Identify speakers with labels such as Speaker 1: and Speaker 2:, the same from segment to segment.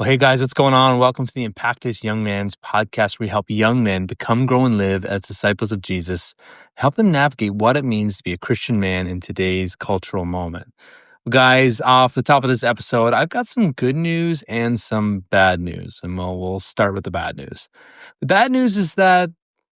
Speaker 1: Well, hey guys, what's going on? Welcome to the Impactus Young Man's podcast, where we help young men become, grow, and live as disciples of Jesus, help them navigate what it means to be a Christian man in today's cultural moment. Guys, off the top of this episode, I've got some good news and some bad news, and we'll start with the bad news. The bad news is that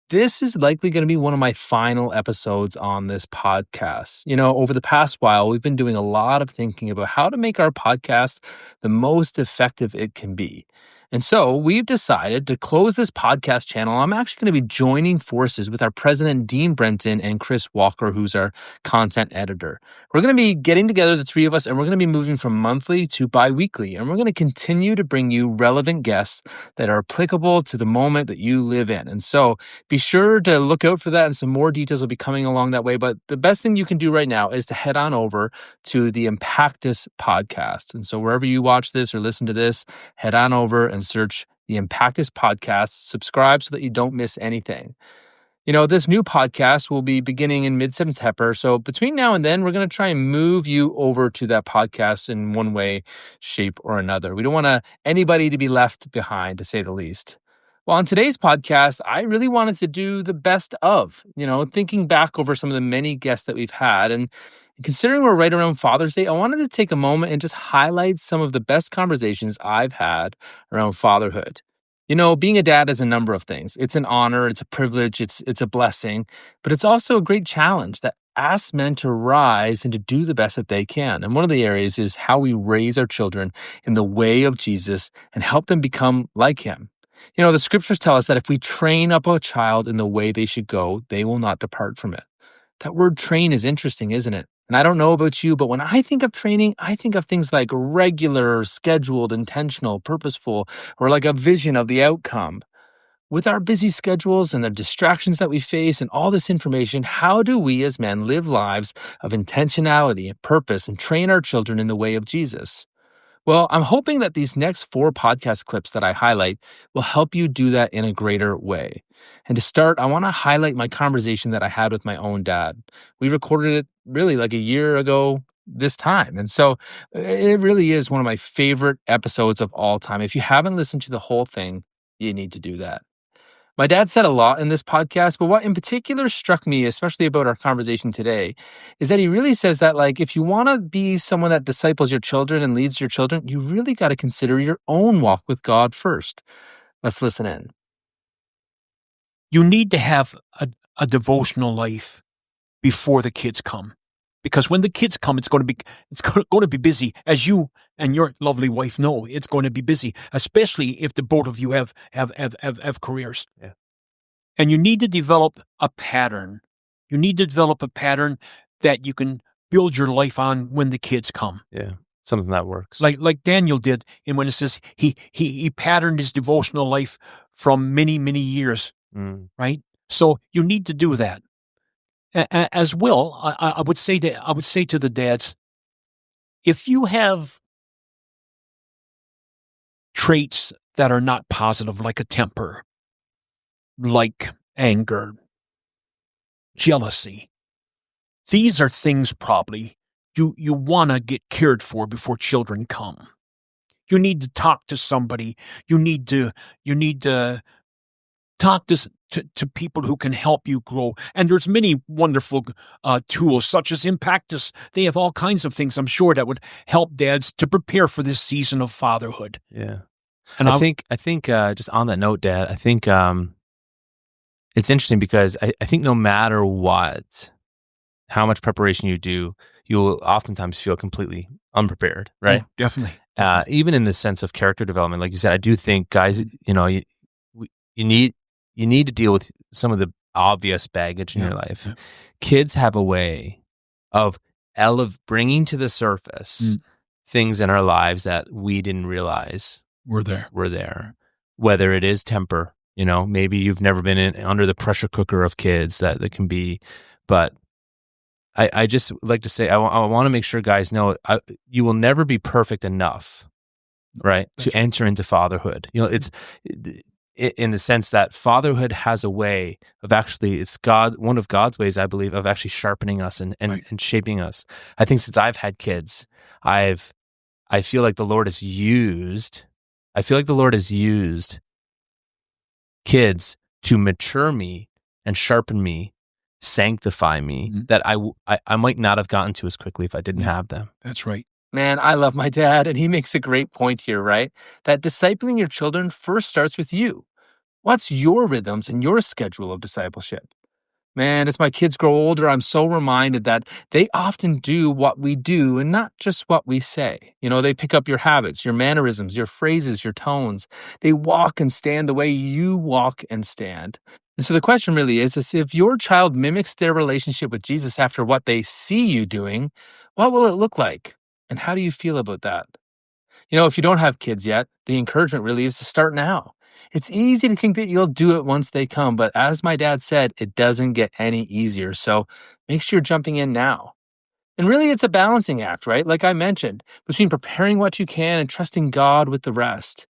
Speaker 1: this is likely going to be one of my final episodes on this podcast. You know, over the past while, we've been doing a lot of thinking about how to make our podcast the most effective it can be. And so we've decided to close this podcast channel. I'm actually going to be joining forces with our president, Dean Brenton, and Chris Walker, who's our content editor. We're going to be getting together, the three of us, and we're going to be moving from monthly to bi-weekly. And we're going to continue to bring you relevant guests that are applicable to the moment that you live in. And so be sure to look out for that, and some more details will be coming along that way. But the best thing you can do right now is to head on over to the Impactus podcast. And so wherever you watch this or listen to this, head on over and search the Impactus podcast, subscribe so that you don't miss anything. You know, this new podcast will be beginning in mid-September. So between now and then, we're going to try and move you over to that podcast in one way, shape, or another. We don't want anybody to be left behind, to say the least. Well, on today's podcast, I really wanted to do the best of, thinking back over some of the many guests that we've had. And considering we're right around Father's Day, I wanted to take a moment and just highlight some of the best conversations I've had around fatherhood. You know, being a dad is a number of things. It's an honor, it's a privilege, it's a blessing, but it's also a great challenge that asks men to rise and to do the best that they can. And one of the areas is how we raise our children in the way of Jesus and help them become like him. You know, the scriptures tell us that if we train up a child in the way they should go, they will not depart from it. That word train is interesting, isn't it? And I don't know about you, but when I think of training, I think of things like regular, scheduled, intentional, purposeful, or like a vision of the outcome. With our busy schedules and the distractions that we face and all this information, how do we as men live lives of intentionality and purpose and train our children in the way of Jesus? Well, I'm hoping that these next 4 podcast clips that I highlight will help you do that in a greater way. And to start, I want to highlight my conversation that I had with my own dad. We recorded it really like a year ago this time. And so it really is one of my favorite episodes of all time. If you haven't listened to the whole thing, you need to do that. My dad said a lot in this podcast, but what in particular struck me, especially about our conversation today, is that he really says that, if you want to be someone that disciples your children and leads your children, you really got to consider your own walk with God first. Let's listen in.
Speaker 2: You need to have a devotional life before the kids come, because when the kids come, it's going to be busy, as you and your lovely wife know. It's going to be busy, especially if the both of you have careers.
Speaker 1: Yeah.
Speaker 2: And you need to develop a pattern. You need to develop a pattern that you can build your life on when the kids come.
Speaker 1: Yeah, something that works.
Speaker 2: Like Daniel did, and when it says he patterned his devotional life from many, many years, right? So you need to do that. As well, I would say to the dads, if you have traits that are not positive, like a temper, like anger, jealousy, these are things probably you want to get cared for before children come. You need to talk to somebody. You need to talk to people who can help you grow. And there's many wonderful tools, such as Impactus. They have all kinds of things, I'm sure, that would help dads to prepare for this season of fatherhood.
Speaker 1: Yeah.
Speaker 2: And
Speaker 1: I think just on that note, Dad, I think it's interesting because I think no matter how much preparation you do, you'll oftentimes feel completely unprepared, right?
Speaker 2: Oh, definitely.
Speaker 1: Even in the sense of character development, like you said, I do think, guys, you need to deal with some of the obvious baggage in your life. Yeah. Kids have a way of bringing to the surface things in our lives that we didn't realize
Speaker 2: were there.
Speaker 1: Whether it is temper, maybe you've never been under the pressure cooker of kids that can be, but I just like to say, I want to make sure guys know you will never be perfect enough, right, to enter into fatherhood. It's in the sense that fatherhood has a way of one of God's ways, I believe, of actually sharpening us and shaping us. I think since I've had kids, I feel like the Lord has used I feel like the Lord has used kids to mature me and sharpen me, sanctify me, that I might not have gotten to as quickly if I didn't have them.
Speaker 2: That's right.
Speaker 1: Man, I love my dad, and he makes a great point here, right? That discipling your children first starts with you. What's your rhythms and your schedule of discipleship? Man, as my kids grow older, I'm so reminded that they often do what we do and not just what we say. They pick up your habits, your mannerisms, your phrases, your tones. They walk and stand the way you walk and stand. And so the question really is if your child mimics their relationship with Jesus after what they see you doing, what will it look like? And how do you feel about that? If you don't have kids yet, the encouragement really is to start now. It's easy to think that you'll do it once they come, but as my dad said, it doesn't get any easier. So make sure you're jumping in now. And really, it's a balancing act, right? Like I mentioned, between preparing what you can and trusting God with the rest.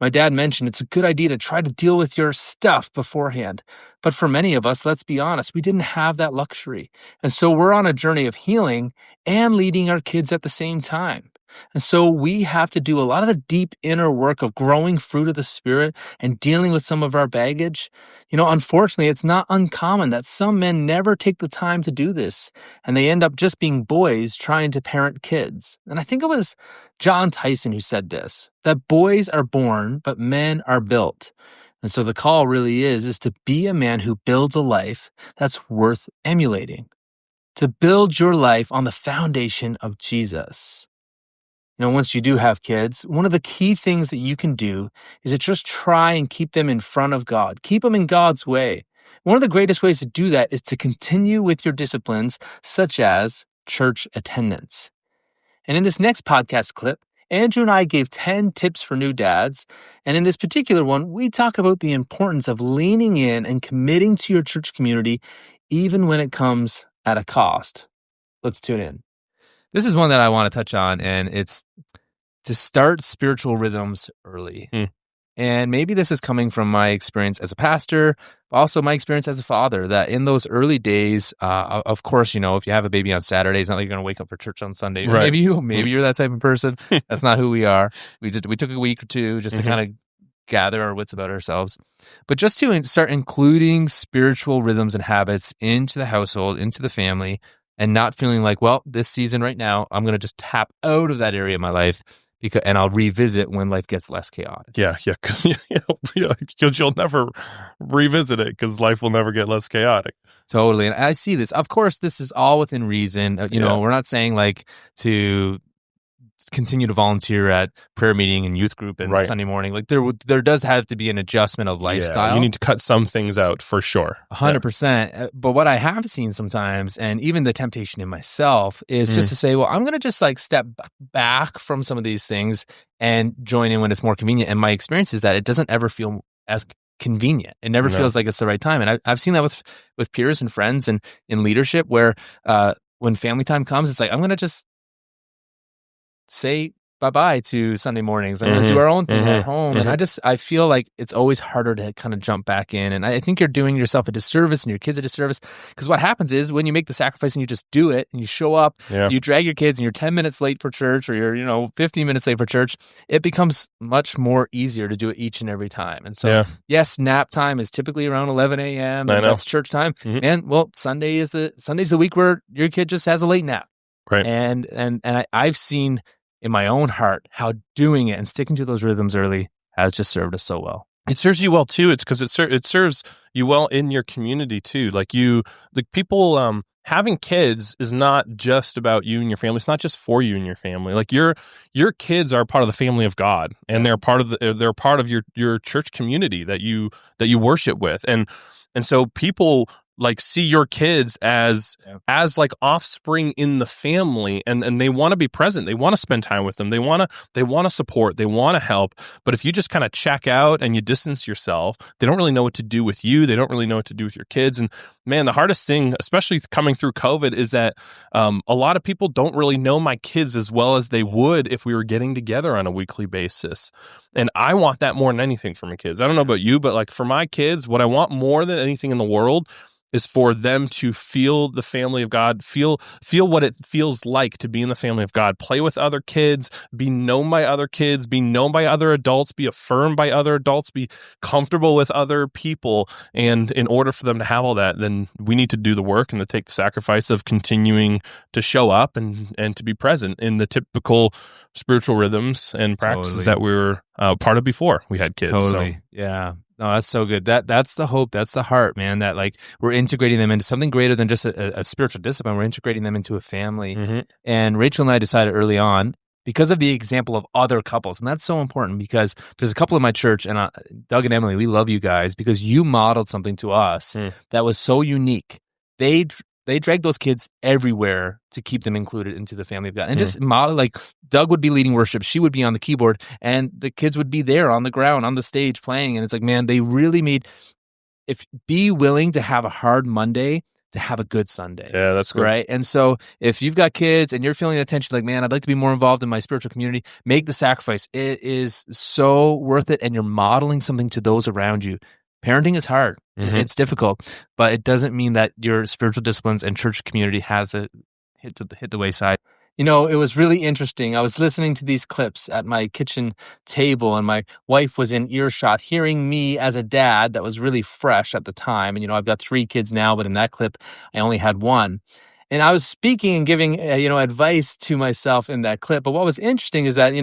Speaker 1: My dad mentioned it's a good idea to try to deal with your stuff beforehand. But for many of us, let's be honest, we didn't have that luxury. And so we're on a journey of healing and leading our kids at the same time. And so we have to do a lot of the deep inner work of growing fruit of the Spirit and dealing with some of our baggage. Unfortunately, it's not uncommon that some men never take the time to do this, and they end up just being boys trying to parent kids. And I think it was John Tyson who said this, that boys are born, but men are built. And so the call really is to be a man who builds a life that's worth emulating, to build your life on the foundation of Jesus. Once you do have kids, one of the key things that you can do is to just try and keep them in front of God. Keep them in God's way. One of the greatest ways to do that is to continue with your disciplines, such as church attendance. And in this next podcast clip, Andrew and I gave 10 tips for new dads. And in this particular one, we talk about the importance of leaning in and committing to your church community, even when it comes at a cost. Let's tune in. This is one that I want to touch on, and it's to start spiritual rhythms early. And maybe this is coming from my experience as a pastor, but also my experience as a father, that in those early days, of course, if you have a baby on Saturday, it's not like you're going to wake up for church on Sunday.
Speaker 2: Right.
Speaker 1: Maybe you're that type of person. That's not who we are. We took a week or two just to kind of gather our wits about ourselves. But just to start including spiritual rhythms and habits into the household, into the family, and not feeling like, well, this season right now, I'm going to just tap out of that area of my life and I'll revisit when life gets less chaotic.
Speaker 3: Yeah, because you'll never revisit it because life will never get less chaotic.
Speaker 1: Totally. And I see this. Of course, this is all within reason. We're not saying like to continue to volunteer at prayer meeting and youth group and Sunday morning. Like there does have to be an adjustment of lifestyle.
Speaker 3: Yeah, you need to cut some things out for sure.
Speaker 1: 100%. But what I have seen sometimes, and even the temptation in myself, is just to say, well, I'm going to just like step back from some of these things and join in when it's more convenient. And my experience is that it doesn't ever feel as convenient. It never feels like it's the right time. And I've seen that with peers and friends and in leadership where when family time comes, it's like, I'm going to just say bye-bye to Sunday mornings. I'm going to do our own thing at home. And I feel like it's always harder to kind of jump back in. And I think you're doing yourself a disservice and your kids a disservice, because what happens is when you make the sacrifice and you just do it and you show up, you drag your kids and you're 10 minutes late for church, or you're 15 minutes late for church, it becomes much more easier to do it each and every time. And so yes, nap time is typically around 11 a.m. and that's church time. And well, Sunday's the week where your kid just has a late nap.
Speaker 3: Right.
Speaker 1: And I've seen in my own heart how doing it and sticking to those rhythms early has just served us so well.
Speaker 3: It serves you well too. It's because it serves you well in your community too. Like people having kids is not just about you and your family. It's not just for you and your family. Like your kids are part of the family of God, and they're part of your church community that you worship with, and so people like see your kids as like offspring in the family, and they want to be present. They want to spend time with them. They want to support. They want to help. But if you just kind of check out and you distance yourself, they don't really know what to do with you. They don't really know what to do with your kids. And man, the hardest thing, especially coming through COVID, is that a lot of people don't really know my kids as well as they would if we were getting together on a weekly basis. And I want that more than anything for my kids. I don't know about you, but like for my kids, what I want more than anything in the world is for them to feel the family of God, feel what it feels like to be in the family of God, play with other kids, be known by other kids, be known by other adults, be affirmed by other adults, be comfortable with other people. And in order for them to have all that, then we need to do the work and to take the sacrifice of continuing to show up and to be present in the typical spiritual rhythms and practices that we were part of before we had kids.
Speaker 1: Totally.
Speaker 3: So.
Speaker 1: Yeah. No, that's so good. That's the hope. That's the heart, man. That like we're integrating them into something greater than just a spiritual discipline. We're integrating them into a family.
Speaker 3: Mm-hmm.
Speaker 1: And Rachel and I decided early on, because of the example of other couples, and that's so important because there's a couple in my church, and Doug and Emily, we love you guys because you modeled something to us that was so unique. They dragged those kids everywhere to keep them included into the family of God. And just model, like Doug would be leading worship, she would be on the keyboard, and the kids would be there on the ground, on the stage playing. And it's like, man, they really made, be willing to have a hard Monday to have a good Sunday.
Speaker 3: Yeah, that's good.
Speaker 1: Right? And so if you've got kids and you're feeling the tension, like, man, I'd like to be more involved in my spiritual community, make the sacrifice. It is so worth it. And you're modeling something to those around you. Parenting is hard. It's difficult, but it doesn't mean that your spiritual disciplines and church community has hit the wayside. You know, it was really interesting. I was listening to these clips at my kitchen table, and my wife was in earshot hearing me as a dad that was really fresh at the time. And, I've got 3 kids now, but in that clip, I only had 1. And I was speaking and giving, advice to myself in that clip. But what was interesting is that,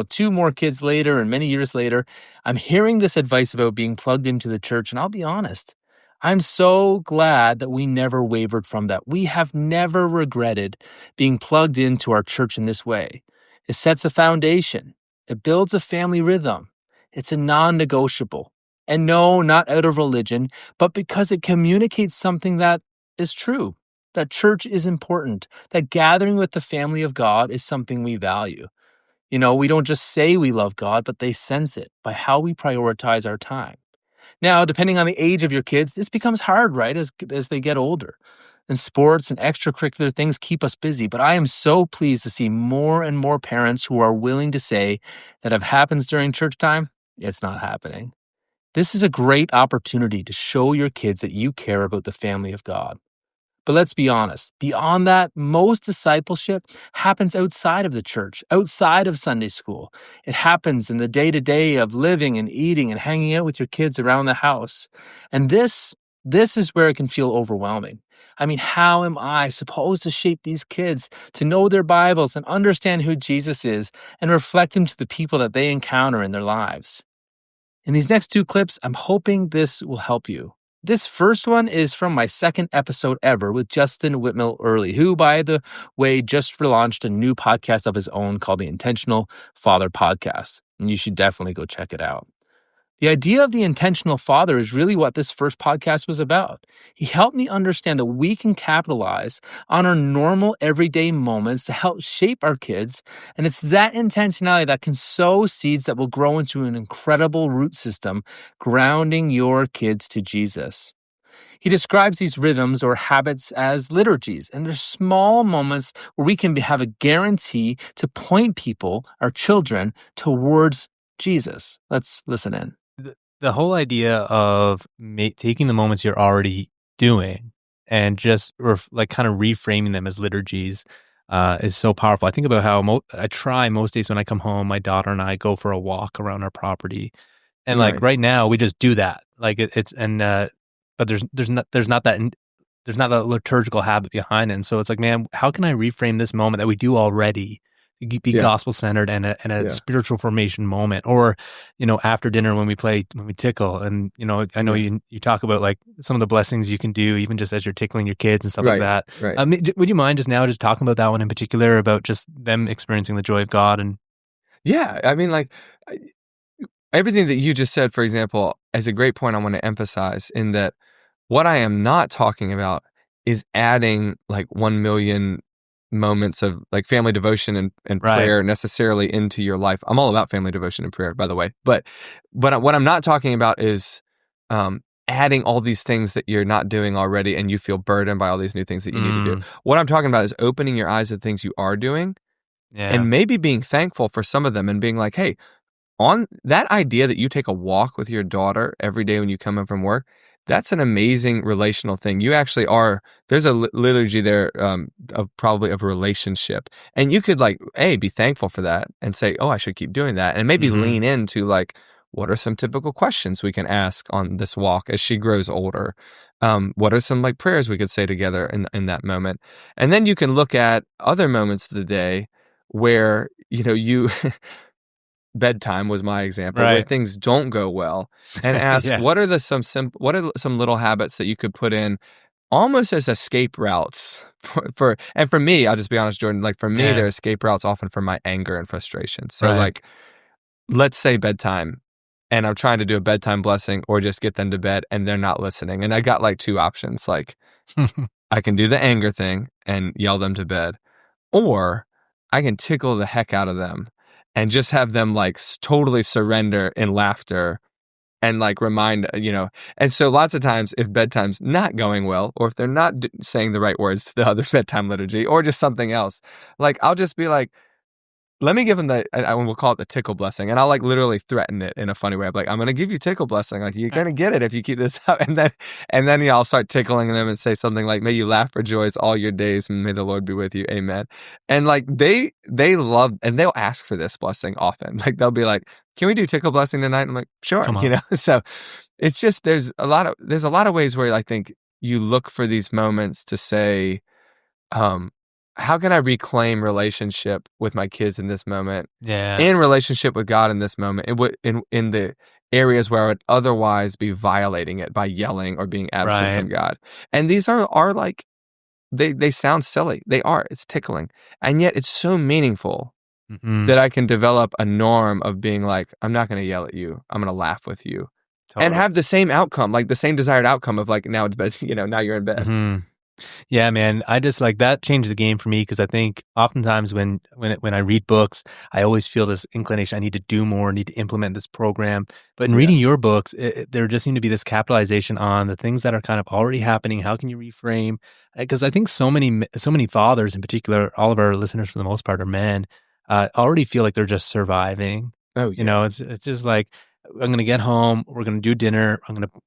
Speaker 1: 2 more kids later and many years later, I'm hearing this advice about being plugged into the church. And I'll be honest, I'm so glad that we never wavered from that. We have never regretted being plugged into our church in this way. It sets a foundation. It builds a family rhythm. It's a non-negotiable. And no, not out of religion, but because it communicates something that is true. That church is important, that gathering with the family of God is something we value. We don't just say we love God, but they sense it by how we prioritize our time. Now, depending on the age of your kids, this becomes hard, right, as they get older. And sports and extracurricular things keep us busy, but I am so pleased to see more and more parents who are willing to say that if it happens during church time, it's not happening. This is a great opportunity to show your kids that you care about the family of God. But let's be honest, beyond that, most discipleship happens outside of the church, outside of Sunday school. It happens in the day-to-day of living and eating and hanging out with your kids around the house. And this is where it can feel overwhelming. I mean, how am I supposed to shape these kids to know their Bibles and understand who Jesus is and reflect him to the people that they encounter in their lives? In these next 2 clips, I'm hoping this will help you. This first one is from my 2nd episode ever with Justin Whitmel Early, who, by the way, just relaunched a new podcast of his own called the Intentional Father Podcast. And you should definitely go check it out. The idea of the intentional father is really what this first podcast was about. He helped me understand that we can capitalize on our normal everyday moments to help shape our kids, and it's that intentionality that can sow seeds that will grow into an incredible root system, grounding your kids to Jesus. He describes these rhythms or habits as liturgies, and they're small moments where we can have a guarantee to point people, our children, towards Jesus. Let's listen in. The whole idea of taking the moments you're already doing and just kind of reframing them as liturgies is so powerful. I think about how I try most days when I come home, my daughter and I go for a walk around our property, and
Speaker 4: Nice.
Speaker 1: like right now we just do that. Like but there's not that liturgical habit behind it. And so it's like, man, how can I reframe this moment that we do already? Be gospel centered and a spiritual formation moment, or after dinner when we tickle, and I know you talk about like some of the blessings you can do even just as you're tickling your kids and stuff like that.
Speaker 4: Right.
Speaker 1: Would you mind just talking about that one in particular, about just them experiencing the joy of God? And
Speaker 4: Yeah, I mean, like everything that you just said, for example, is a great point I want to emphasize, in that what I am not talking about is adding like 1 million moments of like family devotion and prayer necessarily into your life. I'm all about family devotion and prayer, by the way. But what I'm not talking about is adding all these things that you're not doing already and you feel burdened by all these new things that you need to do. What I'm talking about is opening your eyes to things you are doing and maybe being thankful for some of them and being like, hey, on that idea that you take a walk with your daughter every day when you come in from work, that's an amazing relational thing. You actually are, there's a liturgy there of probably of relationship. And you could like, be thankful for that and say, oh, I should keep doing that. And maybe lean into like, what are some typical questions we can ask on this walk as she grows older? What are some like prayers we could say together in that moment? And then you can look at other moments of the day where, you bedtime was my example, where
Speaker 2: Right.
Speaker 4: things don't go well, and ask
Speaker 2: Yeah.
Speaker 4: what are some little habits that you could put in almost as escape routes and for me, I'll just be honest, Jordan, like for me,
Speaker 2: Yeah.
Speaker 4: they're escape routes often for my anger and frustration. So
Speaker 2: Right.
Speaker 4: like, let's say bedtime, and I'm trying to do a bedtime blessing or just get them to bed and they're not listening. And I got like two options. Like I can do the anger thing and yell them to bed, or I can tickle the heck out of them and just have them like totally surrender in laughter and like remind, and so lots of times if bedtime's not going well, or if they're not saying the right words to the other bedtime liturgy or just something else, like I'll just be like, let me give them we'll call it the tickle blessing. And I'll like literally threaten it in a funny way. I'm like, I'm going to give you tickle blessing. Like, you're going to get it if you keep this up. And then I'll start tickling them and say something like, may you laugh, rejoice all your days, and may the Lord be with you. Amen. And like, they love, and they'll ask for this blessing often. Like, they'll be like, can we do tickle blessing tonight? I'm like, sure.
Speaker 2: Come on.
Speaker 4: So it's just, there's a lot of ways where I think you look for these moments to say, how can I reclaim relationship with my kids in this moment?
Speaker 2: Yeah.
Speaker 4: In relationship with God in this moment, in the areas where I would otherwise be violating it by yelling or being absent from God. And these are like, they sound silly. They are. It's tickling. And yet it's so meaningful that I can develop a norm of being like, I'm not going to yell at you. I'm going to laugh with you.
Speaker 2: Totally.
Speaker 4: And have the same outcome, like the same desired outcome of like, now it's bed, now you're in bed.
Speaker 2: Yeah, man. I just like that changed the game for me, because I think oftentimes when I read books, I always feel this inclination, I need to do more, need to implement this program. But in reading your books, there just seemed to be this capitalization on the things that are kind of already happening. How can you reframe? Because I think so many fathers, in particular, all of our listeners for the most part are men, already feel like they're just surviving.
Speaker 4: Oh, yeah.
Speaker 2: It's just like, I'm going to get home, we're going to do dinner,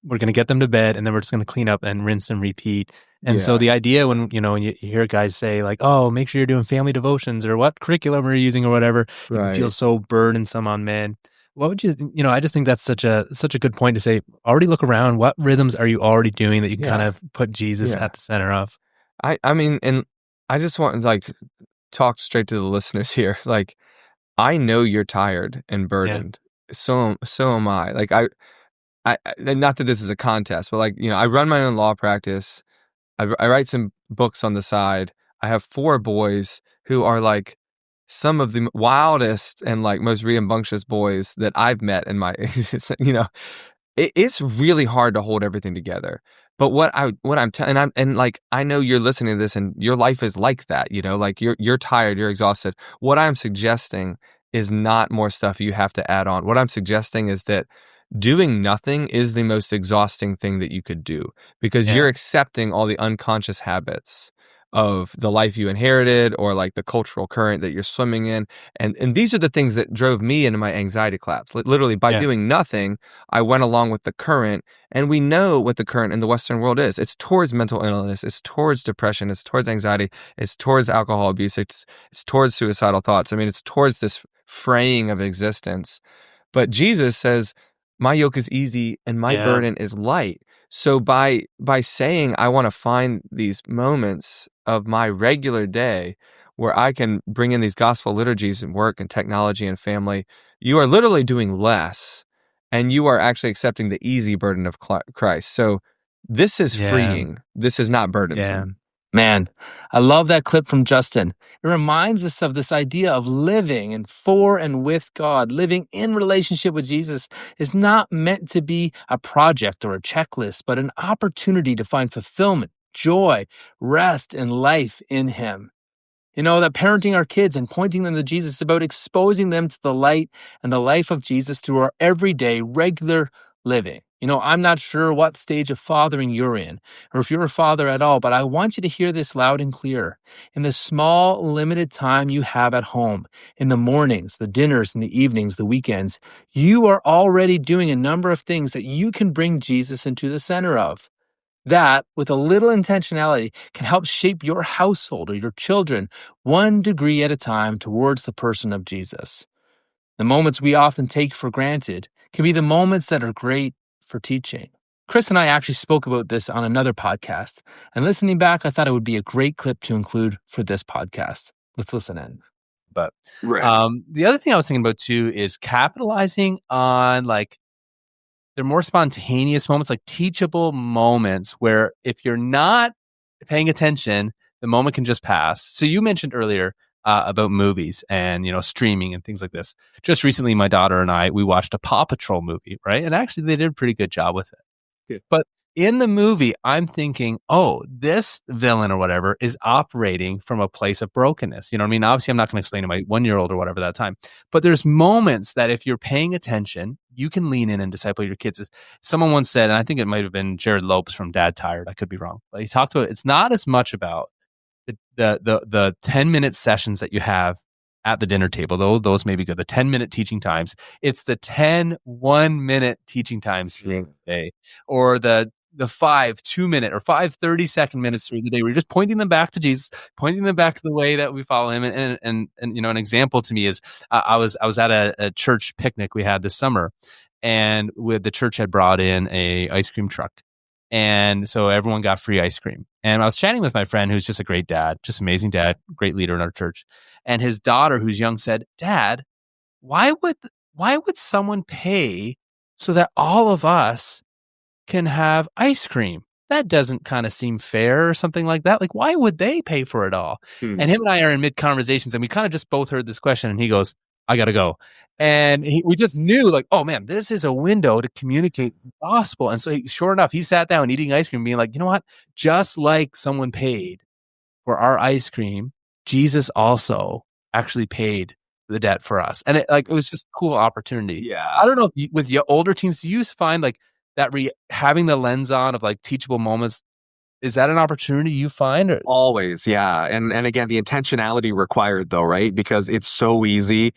Speaker 2: we're going to get them to bed, and then we're just going to clean up and rinse and repeat. And so the idea when you hear guys say like, oh, make sure you're doing family devotions, or what curriculum we're using or whatever, it can feel so burdensome on men. What would you I just think that's such a good point to say, already look around. What rhythms are you already doing that you kind of put Jesus at the center of?
Speaker 4: I mean, and I just want to like talk straight to the listeners here. Like, I know you're tired and burdened. So am I. Like I not that this is a contest, but like, I run my own law practice. I write some books on the side. I have 4 boys who are like some of the wildest and like most rambunctious boys that I've met in my, it's really hard to hold everything together. But what I'm telling, and like, I know you're listening to this and your life is like that, like you're tired, you're exhausted. What I'm suggesting is not more stuff you have to add on. What I'm suggesting is that doing nothing is the most exhausting thing that you could do, because you're accepting all the unconscious habits of the life you inherited or like the cultural current that you're swimming in. And these are the things that drove me into my anxiety collapse. Literally, by doing nothing, I went along with the current, and we know what the current in the Western world is. It's towards mental illness, it's towards depression, it's towards anxiety, it's towards alcohol abuse, it's towards suicidal thoughts. I mean, it's towards this fraying of existence. But Jesus says, my yoke is easy and my burden is light. So by saying I want to find these moments of my regular day where I can bring in these gospel liturgies and work and technology and family, you are literally doing less, and you are actually accepting the easy burden of Christ. So this is freeing. This is not burdensome.
Speaker 1: Man, I love that clip from Justin. It reminds us of this idea of living and for and with God. Living in relationship with Jesus is not meant to be a project or a checklist, but an opportunity to find fulfillment, joy, rest, and life in Him. That parenting our kids and pointing them to Jesus is about exposing them to the light and the life of Jesus through our everyday, regular living. I'm not sure what stage of fathering you're in, or if you're a father at all, but I want you to hear this loud and clear. In the small, limited time you have at home, in the mornings, the dinners, and the evenings, the weekends, you are already doing a number of things that you can bring Jesus into the center of. That, with a little intentionality, can help shape your household or your children 1 degree at a time towards the person of Jesus. The moments we often take for granted can be the moments that are great for teaching. Chris and I actually spoke about this on another podcast, and listening back, I thought it would be a great clip to include for this podcast. Let's listen in.
Speaker 5: But
Speaker 4: Right.
Speaker 5: the other thing I was thinking about too is capitalizing on like they're more spontaneous moments, like teachable moments where if you're not paying attention, the moment can just pass. So you mentioned earlier about movies and streaming and things like this. Just recently, my daughter and we watched a Paw Patrol movie, right? And actually, they did a pretty good job with it.
Speaker 4: Good.
Speaker 5: But in the movie, I'm thinking, oh, this villain or whatever is operating from a place of brokenness. You know what I mean? Obviously, I'm not going to explain to my 1-year-old or whatever that time. But there's moments that if you're paying attention, you can lean in and disciple your kids. Someone once said, and I think it might have been Jared Lopes from Dad Tired. I could be wrong. But he talked about it's not as much about the 10-minute sessions that you have at the dinner table, though those may be good. The 10-minute teaching times. It's the 10 1-minute teaching times through the day, or the 5 2-minute or 5 30-second minutes through the day. We're just pointing them back to Jesus, pointing them back to the way that we follow him. And an example to me is I was at a church picnic we had this summer, and the church had brought in a ice cream truck. And so everyone got free ice cream. And I was chatting with my friend who's just a great dad, just amazing dad, great leader in our church. And his daughter, who's young, said, "Dad, why would someone pay so that all of us can have ice cream? That doesn't kind of seem fair," or something like that. Like, why would they pay for it all? And him and I are in mid conversations, and we kind of just both heard this question, and he goes, "I got to go." And we just knew, like, oh man, this is a window to communicate the gospel. And so sure enough, he sat down eating ice cream, being like, you know what? Just like someone paid for our ice cream, Jesus also actually paid the debt for us. And it was just a cool opportunity.
Speaker 4: Yeah.
Speaker 5: I don't know if with your older teens, do you find like that having the lens on of like teachable moments, is that an opportunity you find? Or?
Speaker 6: Always, yeah. And again, the intentionality required though, right? Because it's so easy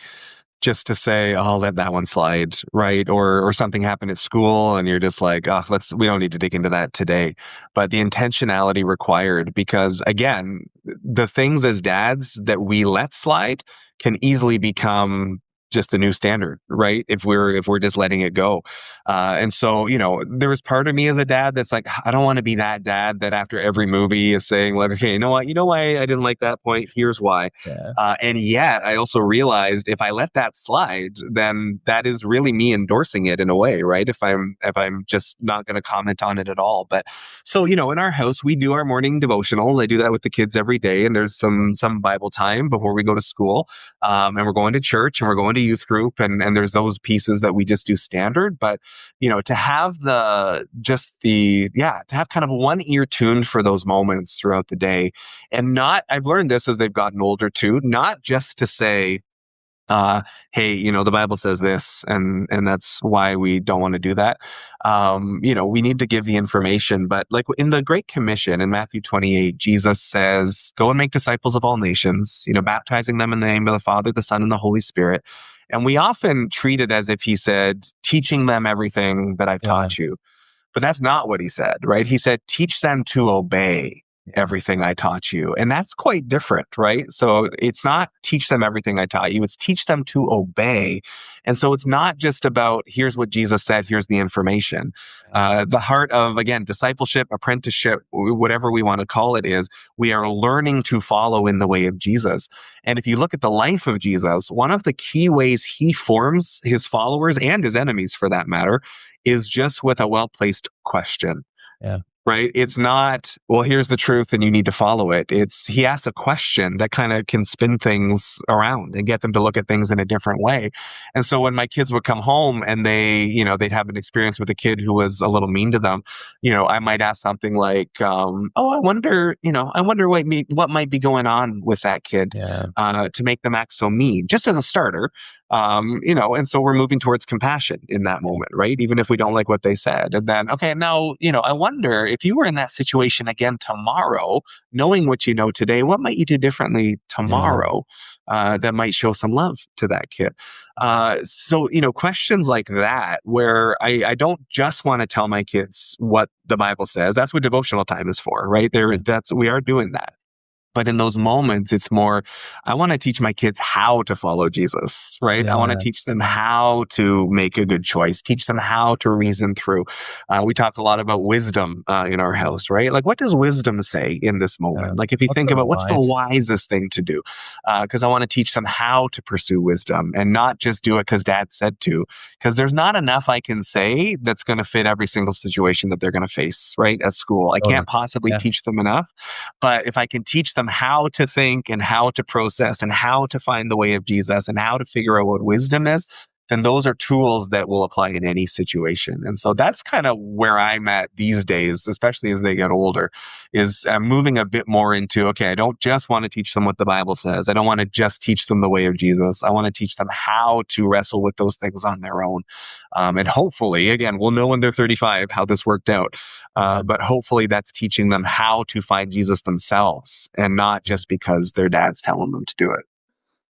Speaker 6: just to say, "Oh, I'll let that one slide," right? Or something happened at school and you're just like, "Oh, we don't need to dig into that today." But the intentionality required, because again, the things as dads that we let slide can easily become just the new standard, right? If we're just letting it go. And so, there was part of me as a dad that's like, I don't want to be that dad that after every movie is saying like, "Okay, you know what? You know why I didn't like that point? Here's why."
Speaker 5: Yeah.
Speaker 6: And yet I also realized if I let that slide, then that is really me endorsing it in a way, right? If I'm just not going to comment on it at all. But so, in our house, we do our morning devotionals. I do that with the kids every day. And there's some Bible time before we go to school. And we're going to church and we're going to youth group. And there's those pieces that we just do standard. But, to have to have kind of one ear tuned for those moments throughout the day. And I've learned this as they've gotten older too, not just to say, hey, the Bible says this, and that's why we don't want to do that. We need to give the information, but like in the Great Commission in Matthew 28, Jesus says, "Go and make disciples of all nations, baptizing them in the name of the Father, the Son, and the Holy Spirit." And we often treat it as if he said, teaching them everything that I've taught you. But that's not what he said, right? He said, teach them to obey everything I taught you. And that's quite different, right? So it's not teach them everything I taught you. It's teach them to obey. And so it's not just about here's what Jesus said, here's the information. The heart of, again, discipleship, apprenticeship, whatever we want to call it, is we are learning to follow in the way of Jesus. And if you look at the life of Jesus, one of the key ways he forms his followers and his enemies for that matter is just with a well-placed question.
Speaker 5: Yeah.
Speaker 6: Right? It's not, well, here's the truth and you need to follow it. He asks a question that kind of can spin things around and get them to look at things in a different way. And so when my kids would come home and they'd have an experience with a kid who was a little mean to them, I might ask something like, "Oh, I wonder what might be going on with that kid to make them act so mean," just as a starter. And so we're moving towards compassion in that moment, right? Even if we don't like what they said. And then, okay, now, I wonder if you were in that situation again tomorrow, knowing what you know today, what might you do differently tomorrow that might show some love to that kid? So, questions like that, where I don't just want to tell my kids what the Bible says. That's what devotional time is for, right? We are doing that. But in those moments, it's more, I want to teach my kids how to follow Jesus, right? I want to teach them how to make a good choice, teach them how to reason through. We talk a lot about wisdom in our house, right? Like, what does wisdom say in this moment? Like, if you think about what's the wisest thing to do? Because I want to teach them how to pursue wisdom and not just do it because dad said to, because there's not enough I can say that's going to fit every single situation that they're going to face, right? At school. I can't possibly teach them enough. But if I can teach them how to think and how to process and how to find the way of Jesus and how to figure out what wisdom is, then those are tools that will apply in any situation. And so that's kind of where I'm at these days, especially as they get older, is I'm moving a bit more into, okay, I don't just want to teach them what the Bible says. I don't want to just teach them the way of Jesus. I want to teach them how to wrestle with those things on their own. And hopefully, again, we'll know when they're 35 how this worked out. But hopefully that's teaching them how to find Jesus themselves and not just because their dad's telling them to do it.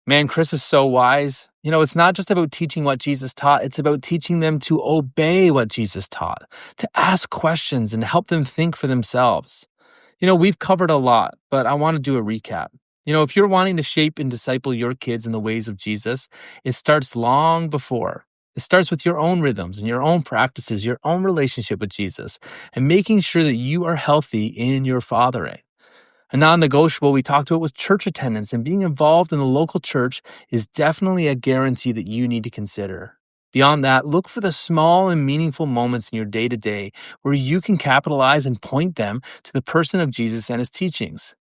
Speaker 1: Man, Chris is so wise. It's not just about teaching what Jesus taught. It's about teaching them to obey what Jesus taught, to ask questions and help them think for themselves. We've covered a lot, but I want to do a recap. If you're wanting to shape and disciple your kids in the ways of Jesus, it starts long before. It starts with your own rhythms and your own practices, your own relationship with Jesus, and making sure that you are healthy in your fathering. A non-negotiable we talked about was church attendance, and being involved in the local church is definitely a guarantee that you need to consider. Beyond that, look for the small and meaningful moments in your day-to-day where you can capitalize and point them to the person of Jesus and his teachings.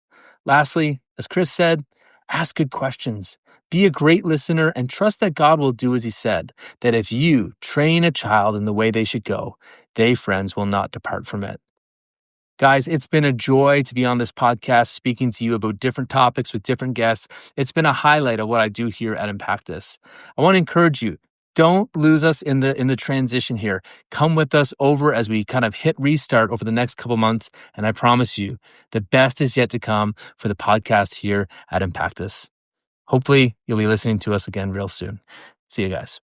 Speaker 1: Lastly, as Chris said, ask good questions. Be a great listener and trust that God will do as he said, that if you train a child in the way they should go, they, friends, will not depart from it. Guys, it's been a joy to be on this podcast speaking to you about different topics with different guests. It's been a highlight of what I do here at Impactus. I want to encourage you, don't lose us in the transition here. Come with us over as we kind of hit restart over the next couple months, and I promise you, the best is yet to come for the podcast here at Impactus. Hopefully, you'll be listening to us again real soon. See you guys.